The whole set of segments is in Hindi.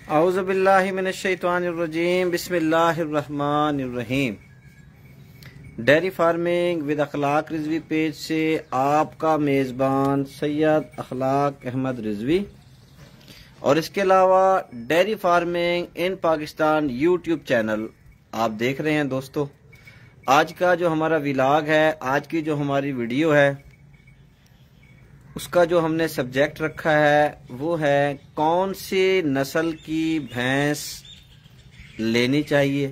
औज़ुबिल्लाहि मिनश्शैतानिर्रजीम बिस्मिल्लाहिर्रहमानिर्रहीम। Dairy farming with Akhlaq Rizvi page से आपका मेज़बान सैयद अखलाक अहमद रिजवी और इसके अलावा dairy farming in Pakistan YouTube channel आप देख रहे हैं। दोस्तों, आज का जो हमारा व्लॉग है, आज की जो हमारी वीडियो है, उसका जो हमने सब्जेक्ट रखा है वो है कौन सी नस्ल की भैंस लेनी चाहिए,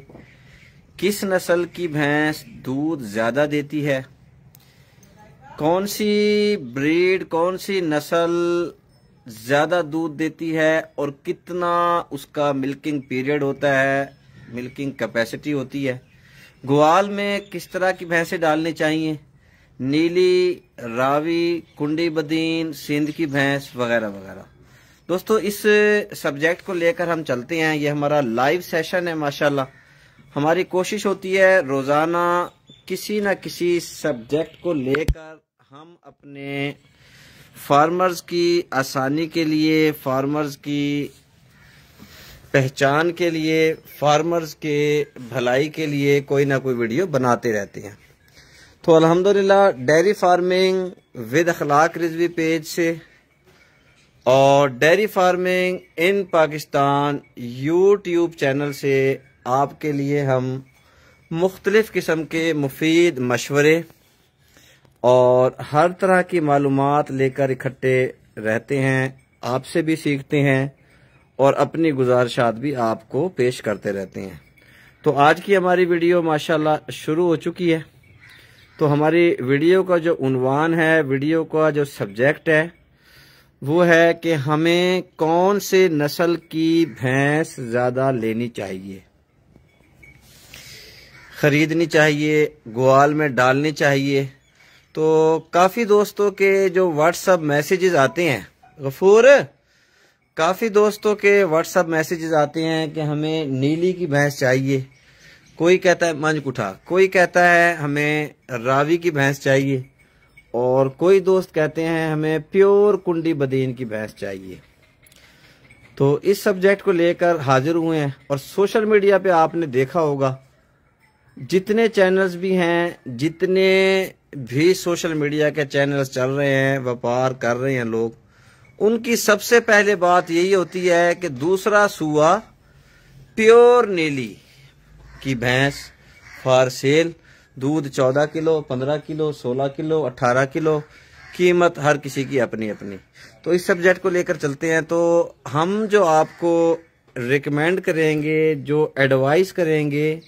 किस नस्ल की भैंस दूध ज़्यादा देती है, कौन सी ब्रीड, कौन सी नस्ल ज़्यादा दूध देती है और कितना उसका मिल्किंग पीरियड होता है, मिल्किंग कैपेसिटी होती है, ग्वाल में किस तरह की भैंसें डालनी चाहिए, नीली, रावी, कुंडी बदीन, सिंध की भैंस वगैरह वगैरह। दोस्तों, इस सब्जेक्ट को लेकर हम चलते हैं। ये हमारा लाइव सेशन है। माशाल्लाह हमारी कोशिश होती है रोज़ाना किसी न किसी सब्जेक्ट को लेकर हम अपने फार्मर्स की आसानी के लिए, फार्मर्स की पहचान के लिए, फार्मर्स के भलाई के लिए कोई ना कोई वीडियो बनाते रहते हैं। तो अल्हम्दुलिल्लाह dairy farming with Akhlaq Rizvi page से और dairy farming in Pakistan YouTube channel से आपके लिए हम मुख्तलिफ किस्म के मुफीद मशवरे और हर तरह की मालूमात लेकर इकट्ठे रहते हैं, आपसे भी सीखते हैं और अपनी गुजारिशात भी आपको पेश करते रहते हैं। तो आज की हमारी वीडियो माशाल्लाह शुरू हो चुकी है। तो हमारी वीडियो का जो उन्वान है, वीडियो का जो सब्जेक्ट है वो है कि हमें कौन से नस्ल की भैंस ज़्यादा लेनी चाहिए, ख़रीदनी चाहिए, ग्वाल में डालनी चाहिए। तो काफ़ी दोस्तों के जो व्हाट्सअप मैसेजेस आते हैं, गफूर, काफ़ी दोस्तों के व्हाट्सअप मैसेजेस आते हैं कि हमें नीली की भैंस चाहिए, कोई कहता है मंजकुठा, कोई कहता है हमें रावी की भैंस चाहिए और कोई दोस्त कहते हैं हमें प्योर कुंडी बदीन की भैंस चाहिए। तो इस सब्जेक्ट को लेकर हाजिर हुए हैं और सोशल मीडिया पे आपने देखा होगा जितने चैनल्स भी हैं, जितने भी सोशल मीडिया के चैनल्स चल रहे हैं, व्यापार कर रहे हैं लोग, उनकी सबसे पहले बात यही होती है कि दूसरा सूआ प्योर नीली की भैंस फॉर सेल, दूध 14 किलो, 15 किलो, 16 किलो, 18 किलो, कीमत हर किसी की अपनी अपनी। तो इस सब्जेक्ट को लेकर चलते हैं। तो हम जो आपको रिकमेंड करेंगे, जो एडवाइस करेंगे,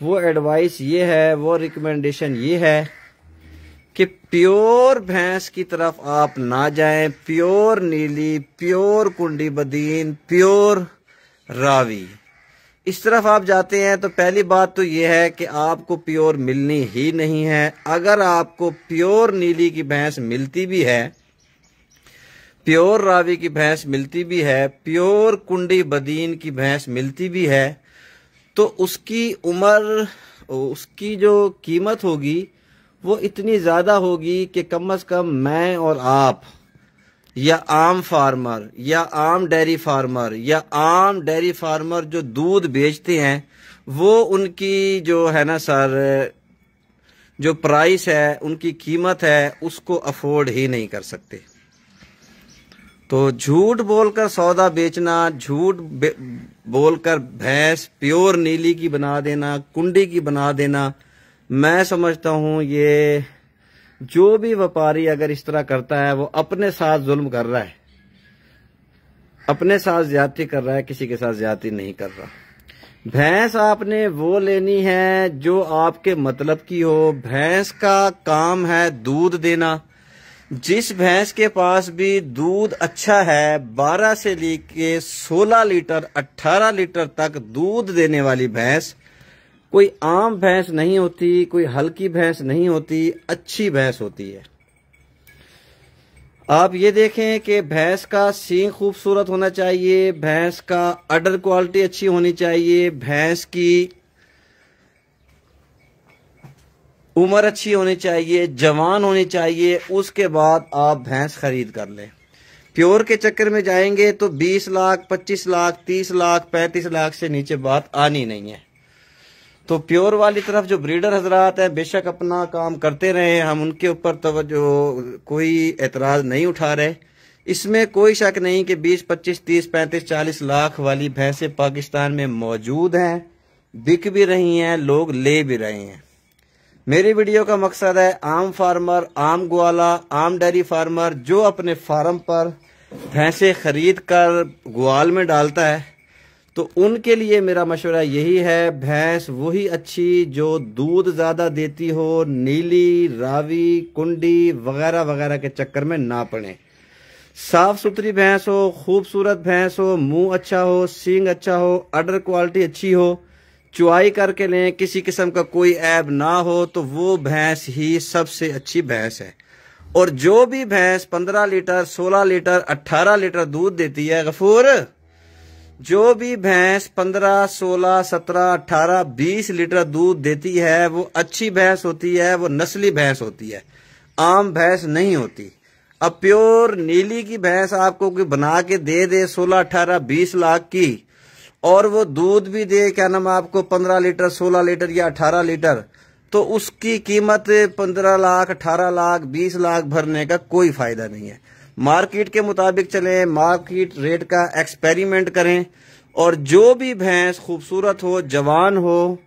वो एडवाइस ये है, वो रिकमेंडेशन ये है कि प्योर भैंस की तरफ आप ना जाएं। प्योर नीली, प्योर कुंडी बदीन, प्योर रावी, इस तरफ आप जाते हैं तो पहली बात तो यह है कि आपको प्योर मिलनी ही नहीं है। अगर आपको प्योर नीली की भैंस मिलती भी है, प्योर रावी की भैंस मिलती भी है, प्योर कुंडी बदीन की भैंस मिलती भी है, तो उसकी उम्र, उसकी जो कीमत होगी वो इतनी ज़्यादा होगी कि कम से कम मैं और आप या आम फार्मर या आम डेयरी फार्मर या आम डेयरी फार्मर जो दूध बेचते हैं, वो उनकी जो है ना सर, जो प्राइस है, उनकी कीमत है, उसको अफोर्ड ही नहीं कर सकते। तो झूठ बोलकर सौदा बेचना, झूठ बोलकर भैंस प्योर नीली की बना देना, कुंडी की बना देना, मैं समझता हूँ ये जो भी व्यापारी अगर इस तरह करता है वो अपने साथ जुल्म कर रहा है, अपने साथ ज्यादती कर रहा है, किसी के साथ ज्यादती नहीं कर रहा। भैंस आपने वो लेनी है जो आपके मतलब की हो। भैंस का काम है दूध देना। जिस भैंस के पास भी दूध अच्छा है, 12 से लेके 16 लीटर, 18 लीटर तक दूध देने वाली भैंस कोई आम भैंस नहीं होती, कोई हल्की भैंस नहीं होती, अच्छी भैंस होती है। आप ये देखें कि भैंस का सींग खूबसूरत होना चाहिए, भैंस का अडर क्वालिटी अच्छी होनी चाहिए, भैंस की उम्र अच्छी होनी चाहिए, जवान होनी चाहिए, उसके बाद आप भैंस खरीद कर लें। प्योर के चक्कर में जाएंगे तो 20 लाख, 25 लाख, 30 लाख, 35 लाख से नीचे बात आनी नहीं है। तो प्योर वाली तरफ जो ब्रीडर हजरात है बेशक अपना काम करते रहे, हम उनके ऊपर तवज्जो कोई एतराज नहीं उठा रहे। इसमें कोई शक नहीं कि 20, 25, 30, 35, 40 लाख वाली भैंसें पाकिस्तान में मौजूद हैं, बिक भी रही हैं, लोग ले भी रहे हैं। मेरी वीडियो का मकसद है आम फार्मर, आम ग्वाला, आम डेयरी फार्मर जो अपने फार्म पर भैंसें खरीद कर ग्वाल में डालता है, तो उनके लिए मेरा मशवरा यही है, भैंस वही अच्छी जो दूध ज़्यादा देती हो, नीली, रावी, कुंडी वगैरह वगैरह के चक्कर में ना पड़े। साफ सुथरी भैंस हो, खूबसूरत भैंस हो, मुंह अच्छा हो, सींग अच्छा हो, अडर क्वालिटी अच्छी हो, चुआई करके लें, किसी किस्म का कोई ऐब ना हो, तो वो भैंस ही सबसे अच्छी भैंस है। और जो भी भैंस 15 लीटर, 16 लीटर, 18 लीटर दूध देती है गफूर, जो भी भैंस 15, 16, 17, 18, 20 लीटर दूध देती है वो अच्छी भैंस होती है, वो नस्ली भैंस होती है, आम भैंस नहीं होती। अब प्योर नीली की भैंस आपको कोई बना के दे दे 16, 18, 20 लाख की, और वो दूध भी दे क्या नाम आपको 15 लीटर, 16 लीटर या 18 लीटर, तो उसकी कीमत 15 लाख, 18 लाख, 20 लाख भरने का कोई फायदा नहीं है। मार्केट के मुताबिक चलें, मार्केट रेट का एक्सपेरिमेंट करें, और जो भी भैंस खूबसूरत हो, जवान हो,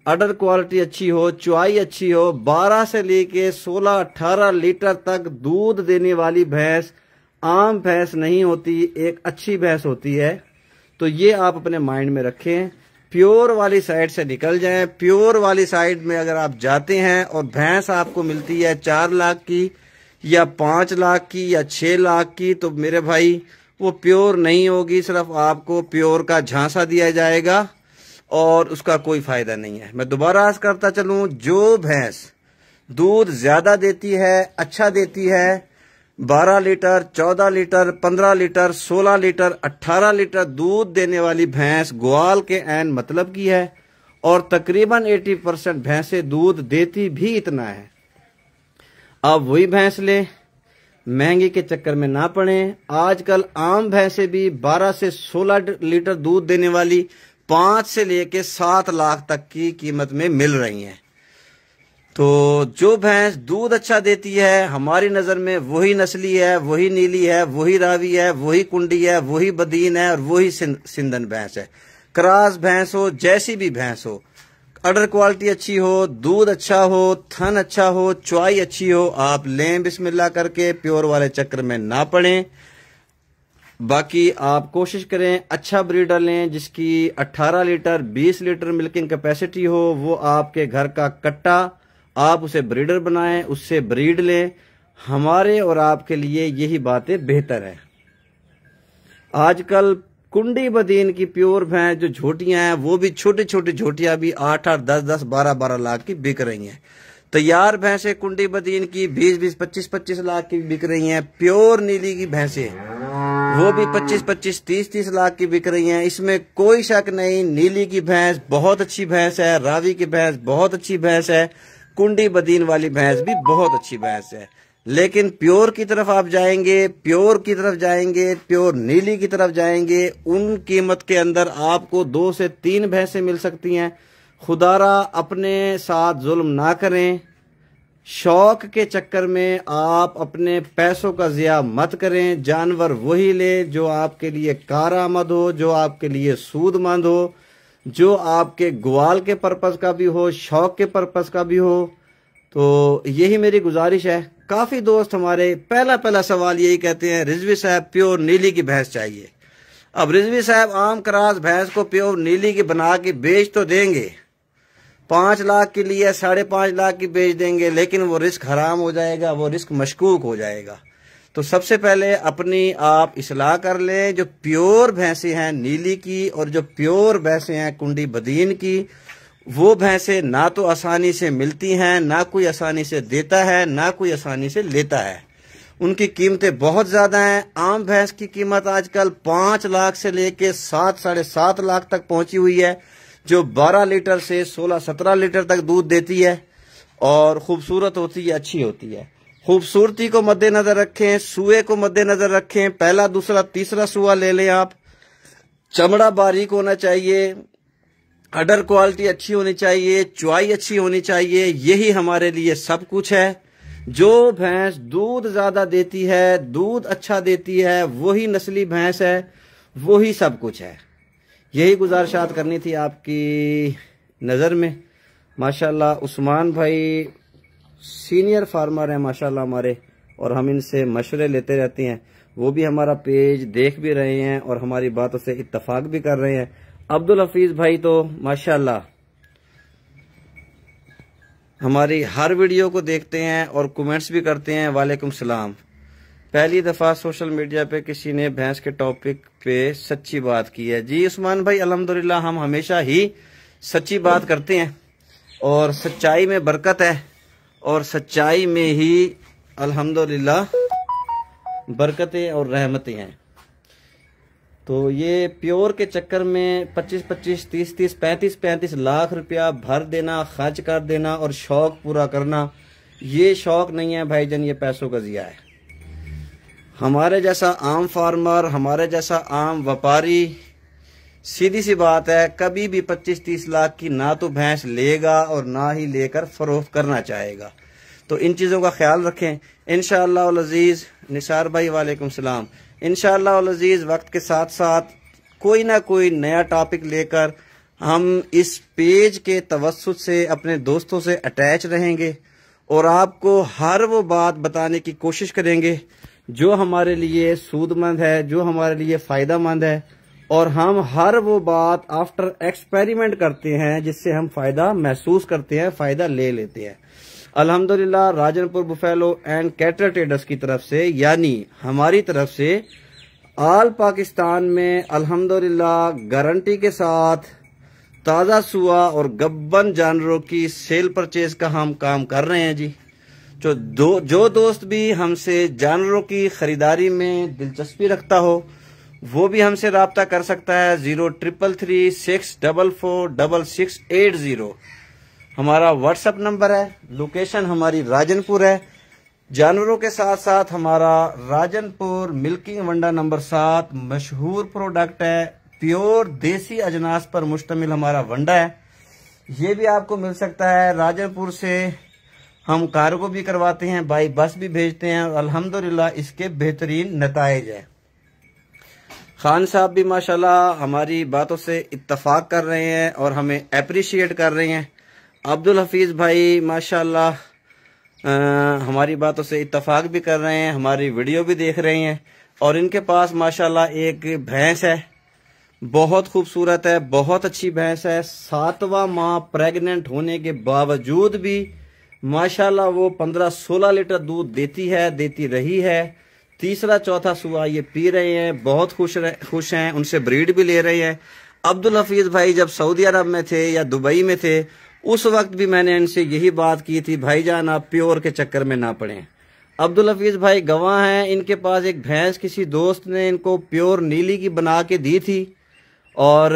अडर क्वालिटी अच्छी हो, चुआई अच्छी हो, 12 से लेके 16, 18 लीटर तक दूध देने वाली भैंस आम भैंस नहीं होती, एक अच्छी भैंस होती है। तो ये आप अपने माइंड में रखें, प्योर वाली साइड से निकल जाएं। प्योर वाली साइड में अगर आप जाते हैं और भैंस आपको मिलती है 4 लाख की या 5 लाख की या 6 लाख की, तो मेरे भाई वो प्योर नहीं होगी, सिर्फ आपको प्योर का झांसा दिया जाएगा और उसका कोई फायदा नहीं है। मैं दोबारा अर्ज करता चलूं, जो भैंस दूध ज्यादा देती है, अच्छा देती है, 12 litre, 14 litre, 15 litre, 16 litre, 18 litre दूध देने वाली भैंस ग्वाल के ऐन मतलब की है, और तकरीबन 80% भैंसें दूध देती भी इतना है। आप वही भैंस ले, महंगी के चक्कर में ना पड़े। आजकल आम भैंसें भी 12 से 16 लीटर दूध देने वाली 5 से लेके 7 लाख तक की कीमत में मिल रही हैं। तो जो भैंस दूध अच्छा देती है हमारी नजर में वही नस्ली है, वही नीली है, वही रावी है, वही कुंडी है, वही बदीन है और वही सिंधन भैंस है। क्रॉस भैंस हो, जैसी भी भैंस हो, अडर क्वालिटी अच्छी हो, दूध अच्छा हो, थन अच्छा हो, चुआई अच्छी हो, आप लें बिस्मिल्लाह करके, प्योर वाले चक्कर में ना पड़ें। बाकी आप कोशिश करें अच्छा ब्रीडर लें जिसकी 18 लीटर 20 लीटर मिल्किंग कैपेसिटी हो, वो आपके घर का कट्टा, आप उसे ब्रीडर बनाएं, उससे ब्रीड लें। हमारे और आपके लिए यही बातें बेहतर है। आजकल कुंडी बदीन की प्योर भैंस जो झोटियां हैं वो भी छोटी छोटी झोटियां भी 8-8, 10-10, 12-12 लाख की बिक रही हैं। तैयार भैंसें कुंडी बदीन की 20-20, 25-25 लाख की बिक रही हैं। प्योर नीली की भैंसें वो भी 25-25, 30-30 लाख की बिक रही हैं। इसमें कोई शक नहीं, नीली की भैंस बहुत अच्छी भैंस है, रावी की भैंस बहुत अच्छी भैंस है, कुंडी बदीन वाली भैंस भी बहुत अच्छी भैंस है। लेकिन प्योर की तरफ आप जाएंगे, प्योर की तरफ जाएंगे, प्योर नीली की तरफ जाएंगे, उन कीमत के अंदर आपको 2 से 3 भैंसें मिल सकती हैं। खुदारा अपने साथ जुल्म ना करें, शौक के चक्कर में आप अपने पैसों का ज़िया मत करें। जानवर वही ले जो आपके लिए कारआमद हो, जो आपके लिए सूदमंद हो, जो आपके ग्वाल के पर्पस का भी हो, शौक के पर्पस का भी हो। तो यही मेरी गुजारिश है। काफ़ी दोस्त हमारे पहला सवाल यही कहते हैं, रिजवी साहब प्योर नीली की भैंस चाहिए। अब रिजवी साहब आम क्रास भैंस को प्योर नीली की बना के बेच तो देंगे, 5 लाख के लिए 5.5 लाख की बेच देंगे, लेकिन वो रिस्क हराम हो जाएगा, वो रिस्क मशकूक हो जाएगा। तो सबसे पहले अपनी आप इस्लाह कर लें। जो प्योर भैंसें हैं नीली की और जो प्योर भैंसें हैं कुंडी बदीन की, वो भैंसें ना तो आसानी से मिलती हैं, ना कोई आसानी से देता है, ना कोई आसानी से लेता है। उनकी कीमतें बहुत ज़्यादा हैं। आम भैंस की कीमत आजकल 5 लाख से लेके 7, 7.5 लाख तक पहुंची हुई है, जो 12 लीटर से 16, 17 लीटर तक दूध देती है और खूबसूरत होती है, अच्छी होती है। खूबसूरती को मद्देनजर रखें, सुए को मद्देनजर रखें। पहला, दूसरा, तीसरा सुआ ले लें आप। चमड़ा बारीक होना चाहिए, अडर क्वालिटी अच्छी होनी चाहिए, चुआई अच्छी होनी चाहिए। यही हमारे लिए सब कुछ है। जो भैंस दूध ज्यादा देती है, दूध अच्छा देती है, वही नस्ली भैंस है, वही सब कुछ है। यही गुजारिशात करनी थी आपकी नज़र में। माशाल्लाह उस्मान भाई सीनियर फार्मर हैं माशाल्लाह हमारे, और हम इनसे मशवरे लेते रहते हैं। वो भी हमारा पेज देख भी रहे हैं और हमारी बातों से इत्तफाक भी कर रहे हैं। अब्दुल हफीज भाई तो माशाल्लाह हमारी हर वीडियो को देखते हैं और कमेंट्स भी करते हैं। वालेकुम सलाम। पहली दफा सोशल मीडिया पे किसी ने भैंस के टॉपिक पे सच्ची बात की है। जी उस्मान भाई, अल्हम्दुलिल्लाह हम हमेशा ही सच्ची बात करते हैं और सच्चाई में बरकत है और सच्चाई में ही अल्हम्दुलिल्लाह बरकतें और रहमतें हैं। तो ये प्योर के चक्कर में 25-25, 30-30, 35-35 लाख रुपया भर देना, खर्च कर देना और शौक पूरा करना, ये शौक नहीं है भाईजान, ये पैसों का ज़िया है। हमारे जैसा आम फार्मर, हमारे जैसा आम व्यापारी, सीधी सी बात है, कभी भी 25-30 लाख की ना तो भैंस लेगा और ना ही लेकर फरोख्त करना चाहेगा। तो इन चीज़ों का ख्याल रखें। इंशाअल्लाह अल अज़ीज़। निसार भाई वालेकुम सलाम। इंशाअल्लाह अल अज़ीज़ वक्त के साथ साथ कोई ना कोई नया टॉपिक लेकर हम इस पेज के तवस्सुत से अपने दोस्तों से अटैच रहेंगे और आपको हर वो बात बताने की कोशिश करेंगे जो हमारे लिए सूदमंद है, जो हमारे लिए फ़ायदा है, और हम हर वो बात आफ्टर एक्सपेरिमेंट करते हैं जिससे हम फ़ायदा महसूस करते हैं, फ़ायदा ले लेते हैं। अल्हम्दुलिल्लाह Rajanpur buffalo and cattle traders की तरफ से, यानी हमारी तरफ से, आल पाकिस्तान में अल्हम्दुलिल्लाह गारंटी के साथ ताज़ा सुआ और गब्बन जानवरों की सेल परचेज का हम काम कर रहे हैं जी। जो दोस्त भी हमसे जानवरों की खरीदारी में दिलचस्पी रखता हो वो भी हमसे राब्ता कर सकता है। 0333 644 6680 हमारा व्हाट्सएप नंबर है। लोकेशन हमारी राजनपुर है। जानवरों के साथ साथ हमारा राजनपुर मिल्किंग वंडा नंबर 7 मशहूर प्रोडक्ट है। प्योर देसी अजनास पर मुश्तमिल हमारा वंडा है। ये भी आपको मिल सकता है। राजनपुर से हम कार्गो भी करवाते हैं, बाई बस भी भेजते हैं और अल्हम्दुलिल्लाह इसके बेहतरीन नताइज है। खान साहब भी माशाल्लाह हमारी बातों से इत्तफाक कर रहे हैं और हमें अप्रिशिएट कर रहे हैं। अब्दुल हफीज भाई माशाल्लाह हमारी बातों से इत्तफाक भी कर रहे हैं, हमारी वीडियो भी देख रहे हैं। और इनके पास माशाल्लाह एक भैंस है, बहुत खूबसूरत है, बहुत अच्छी भैंस है। 7वां माह प्रेग्नेंट होने के बावजूद भी माशाल्लाह वो 15-16 लीटर दूध देती है, देती रही है। तीसरा चौथा सुआ ये पी रहे हैं, बहुत खुश हैं, उनसे ब्रीड भी ले रहे हैं। अब्दुल हफीज भाई जब सऊदी अरब में थे या दुबई में थे उस वक्त भी मैंने इनसे यही बात की थी, भाईजान आप प्योर के चक्कर में ना पड़ें। अब्दुल हफीज भाई गवाह हैं। इनके पास एक भैंस किसी दोस्त ने इनको प्योर नीली की बना के दी थी और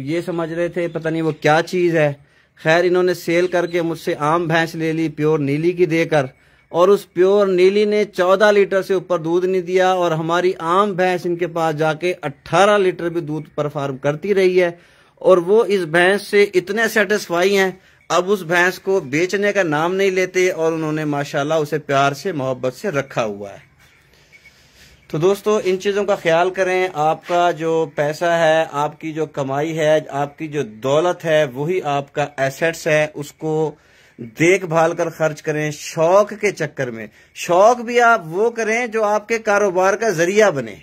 ये समझ रहे थे पता नहीं वो क्या चीज़ है। खैर इन्होंने सेल करके मुझसे आम भैंस ले ली प्योर नीली की देकर, और उस प्योर नीली ने 14 लीटर से ऊपर दूध नहीं दिया और हमारी आम भैंस इनके पास जाके 18 लीटर भी दूध परफॉर्म करती रही है। और वो इस भैंस से इतने सेटिस्फाई हैं, अब उस भैंस को बेचने का नाम नहीं लेते और उन्होंने माशाल्लाह उसे प्यार से मोहब्बत से रखा हुआ है। तो दोस्तों इन चीज़ों का ख्याल करें। आपका जो पैसा है, आपकी जो कमाई है, आपकी जो दौलत है, वही आपका एसेट्स है, उसको देखभाल कर खर्च करें। शौक के चक्कर में, शौक भी आप वो करें जो आपके कारोबार का जरिया बने।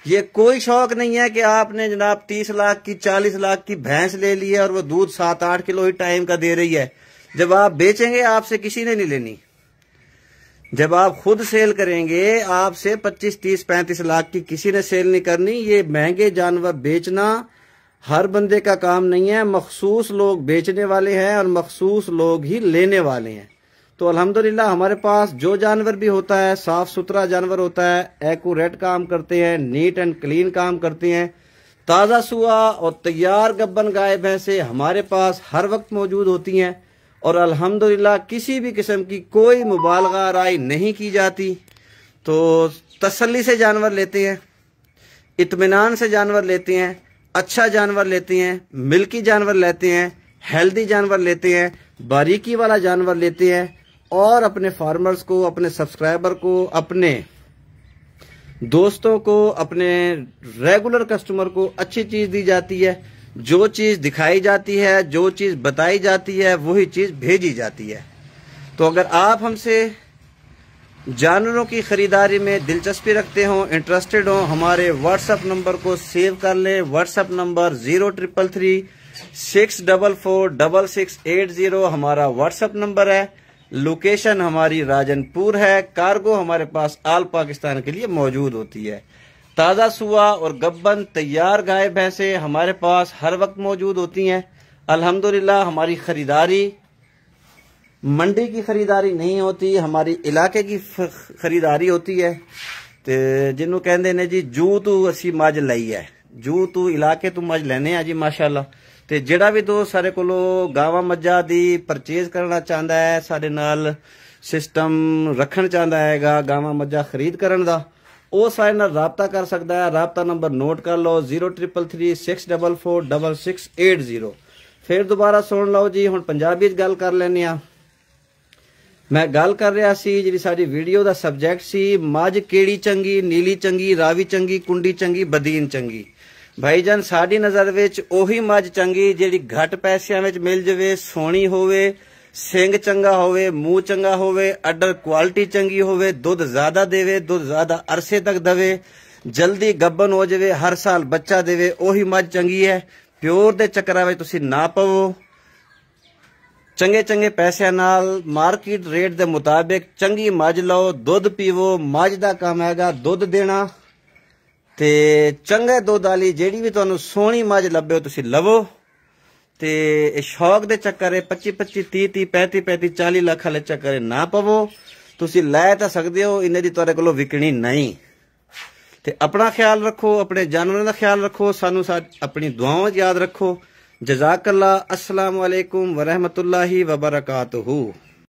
ये कोई शौक नहीं है कि आपने जनाब 30 लाख की 40 लाख की भैंस ले ली है और वो दूध 7-8 किलो ही टाइम का दे रही है। जब आप बेचेंगे आपसे किसी ने नहीं लेनी। जब आप खुद सेल करेंगे आपसे 25, 30, 35 लाख की किसी ने सेल नहीं करनी। ये महंगे जानवर बेचना हर बंदे का काम नहीं है। मखसूस लोग बेचने वाले हैं और मखसूस लोग ही लेने वाले हैं। तो अल्हम्दुलिल्लाह हमारे पास जो जानवर भी होता है साफ सुथरा जानवर होता है, एक्यूरेट काम करते हैं, नीट एंड क्लीन काम करते हैं। ताज़ा सुआ और तैयार गब्बन गाय भैंसे हमारे पास हर वक्त मौजूद होती हैं और अल्हम्दुलिल्लाह किसी भी किस्म की कोई मुबालगा राय नहीं की जाती। तो तसल्ली से जानवर लेते हैं, इत्मीनान से जानवर लेते हैं, अच्छा जानवर लेते हैं, मिल्की जानवर लेते हैं, हेल्दी जानवर लेते हैं, बारीकी वाला जानवर लेते हैं और अपने फार्मर्स को, अपने सब्सक्राइबर को, अपने दोस्तों को, अपने रेगुलर कस्टमर को अच्छी चीज दी जाती है। जो चीज दिखाई जाती है, जो चीज बताई जाती है, वही चीज भेजी जाती है। तो अगर आप हमसे जानवरों की खरीदारी में दिलचस्पी रखते हो, इंटरेस्टेड हो, हमारे व्हाट्सएप नंबर को सेव कर लें। व्हाट्सएप नंबर 0333644680 हमारा व्हाट्सएप नंबर है। लोकेशन हमारी राजनपुर है। कार्गो हमारे पास आल पाकिस्तान के लिए मौजूद होती है। ताज़ा सुआ और गब्बन तैयार गाय भैंसे हमारे पास हर वक्त मौजूद होती हैं। अल्हम्दुलिल्लाह हमारी खरीदारी मंडी की खरीदारी नहीं होती, हमारी इलाके की खरीदारी होती है। तो जिन्हों कहते ने जी जू तू असी मज लई है, जू तू इलाके तू मज लेने जी माशाल्लाह। ते जिहड़ा भी दोस्त सारे कोलो गावां मज्जां दी परचेज करना चाहता है, साडे नाल सिस्टम रखना चाहता हैगा गावां मज्जां खरीद करन दा, ਉਹ ਸਾਡੇ ਨਾਲ ਰਾਬਤਾ ਕਰ ਸਕਦਾ ਹੈ। ਰਾਬਤਾ ਨੰਬਰ ਨੋਟ ਕਰ ਲਓ 0333644680। ਫਿਰ ਦੁਬਾਰਾ ਸੁਣ ਲਓ ਜੀ। ਹੁਣ ਪੰਜਾਬੀ ਚ ਗੱਲ ਕਰ ਲੈਣੇ ਆ। ਮੈਂ ਗੱਲ ਕਰ ਰਿਹਾ ਸੀ ਜਿਹੜੀ ਸਾਡੀ ਵੀਡੀਓ ਦਾ ਸਬਜੈਕਟ ਸੀ, ਮੱਝ ਕਿਹੜੀ ਚੰਗੀ, ਨੀਲੀ ਚੰਗੀ, ਰਾਵੀ ਚੰਗੀ, ਕੁੰਡੀ ਚੰਗੀ, ਬਦੀਨ ਚੰਗੀ। ਭਾਈਜਾਨ ਸਾਡੀ ਨਜ਼ਰ ਵਿੱਚ ਉਹੀ ਮੱਝ ਚੰਗੀ ਜਿਹੜੀ ਘੱਟ ਪੈਸਿਆਂ ਵਿੱਚ ਮਿਲ ਜਾਵੇ, ਸੋਹਣੀ ਹੋਵੇ, ਸਿੰਘ ਚੰਗਾ ਹੋਵੇ, ਮੂੰਹ ਚੰਗਾ ਹੋਵੇ, ਅਡਰ ਕੁਆਲਿਟੀ ਚੰਗੀ ਹੋਵੇ, ਦੁੱਧ ਜ਼ਿਆਦਾ ਦੇਵੇ, ਦੁੱਧ ਜ਼ਿਆਦਾ ਅਰਸੇ ਤੱਕ ਦੇਵੇ, ਜਲਦੀ ਗੱਭਣ ਹੋ ਜਾਵੇ, ਹਰ ਸਾਲ ਬੱਚਾ ਦੇਵੇ, ਉਹੀ ਮੱਝ ਚੰਗੀ ਹੈ। ਪਿਓਰ ਦੇ ਚੱਕਰਾਂ ਵਿੱਚ ਤੁਸੀਂ ਨਾ ਪਵੋ। ਚੰਗੇ ਚੰਗੇ ਪੈਸਿਆਂ ਨਾਲ ਮਾਰਕੀਟ ਰੇਟ ਦੇ ਮੁਤਾਬਿਕ ਚੰਗੀ ਮੱਝ ਲਓ, ਦੁੱਧ ਪੀਵੋ। ਮੱਝ ਦਾ ਕੰਮ ਹੈਗਾ ਦੁੱਧ ਦੇਣਾ ਤੇ ਚੰਗੇ ਦੁੱਧ ਵਾਲੀ ਜਿਹੜੀ ਵੀ ਤੁਹਾਨੂੰ ਸੋਹਣੀ ਮੱਝ ਲੱਭੇ ਤੁਸੀਂ ਲਵੋ। ਤੇ ਸ਼ੌਕ ਦੇ ਚੱਕਰ 25-25, 30-30, 35-35, 40 ਲੱਖ ਵਾਲੇ ਚੱਕਰ ਨਾ ਪਵੋ। ਤੁਸੀਂ ਲੈ ਤਾਂ ਸਕਦੇ ਹੋ, ਇਹਨੇ ਦੀ ਤੁਹਾਡੇ ਕੋਲੋਂ ਵਿਕਣੀ ਨਹੀਂ। ਤੇ ਆਪਣਾ ਖਿਆਲ ਰੱਖੋ, ਆਪਣੇ ਜਾਨਵਰਾਂ ਦਾ ਖਿਆਲ ਰੱਖੋ, ਸਾਨੂੰ ਆਪਣੀ ਦੁਆਵਾਂ ਯਾਦ ਰੱਖੋ। ਜਜ਼ਾਕੱਲਾ। अस्सलाम वालेकुम व रहमतुल्लाहि व बरकातुहू।